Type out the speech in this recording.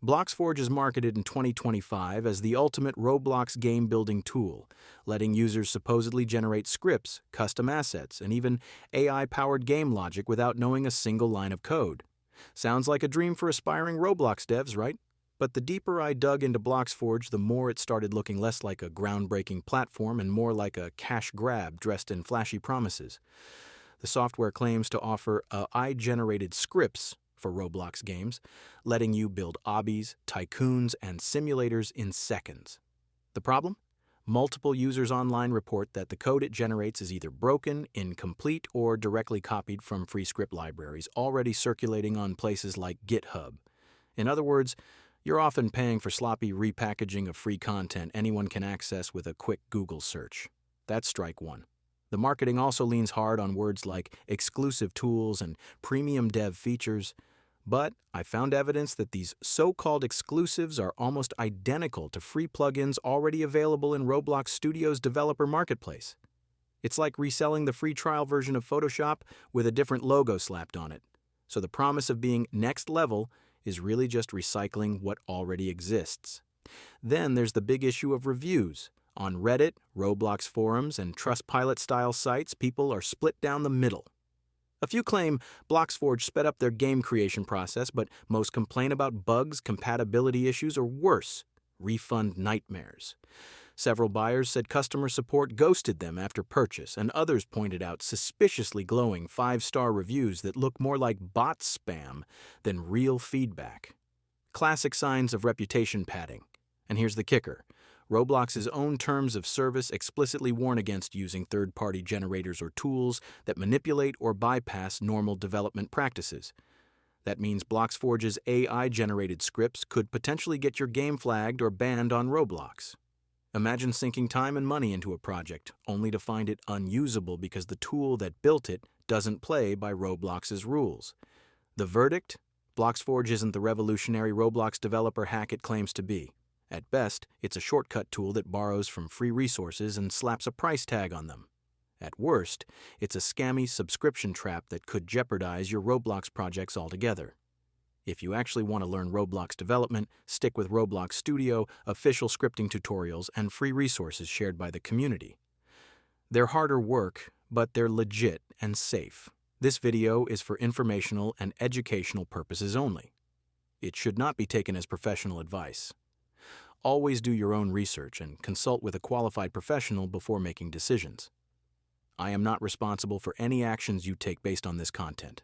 BloxForge is marketed in 2025 as the ultimate Roblox game-building tool, letting users supposedly generate scripts, custom assets, and even AI-powered game logic without knowing a single line of code. Sounds like a dream for aspiring Roblox devs, right? But the deeper I dug into BloxForge, the more it started looking less like a groundbreaking platform and more like a cash grab dressed in flashy promises. The software claims to offer AI-generated scripts for Roblox games, letting you build obbies, tycoons, and simulators in seconds. The problem? Multiple users online report that the code it generates is either broken, incomplete, or directly copied from free script libraries already circulating on places like GitHub. In other words, you're often paying for sloppy repackaging of free content anyone can access with a quick Google search. That's strike one. The marketing also leans hard on words like exclusive tools and premium dev features, but I found evidence that these so-called exclusives are almost identical to free plugins already available in Roblox Studio's developer marketplace. It's like reselling the free trial version of Photoshop with a different logo slapped on it. So the promise of being next level is really just recycling what already exists. Then there's the big issue of reviews. On Reddit, Roblox forums, and Trustpilot-style sites, people are split down the middle. A few claim BloxForge sped up their game creation process, but most complain about bugs, compatibility issues, or worse, refund nightmares. Several buyers said customer support ghosted them after purchase, and others pointed out suspiciously glowing 5-star reviews that look more like bot spam than real feedback. Classic signs of reputation padding. And here's the kicker. Roblox's own terms of service explicitly warn against using third-party generators or tools that manipulate or bypass normal development practices. That means BloxForge's AI-generated scripts could potentially get your game flagged or banned on Roblox. Imagine sinking time and money into a project, only to find it unusable because the tool that built it doesn't play by Roblox's rules. The verdict? BloxForge isn't the revolutionary Roblox developer hack it claims to be. At best, it's a shortcut tool that borrows from free resources and slaps a price tag on them. At worst, it's a scammy subscription trap that could jeopardize your Roblox projects altogether. If you actually want to learn Roblox development, stick with Roblox Studio, official scripting tutorials, and free resources shared by the community. They're harder work, but they're legit and safe. This video is for informational and educational purposes only. It should not be taken as professional advice. Always do your own research and consult with a qualified professional before making decisions. I am not responsible for any actions you take based on this content.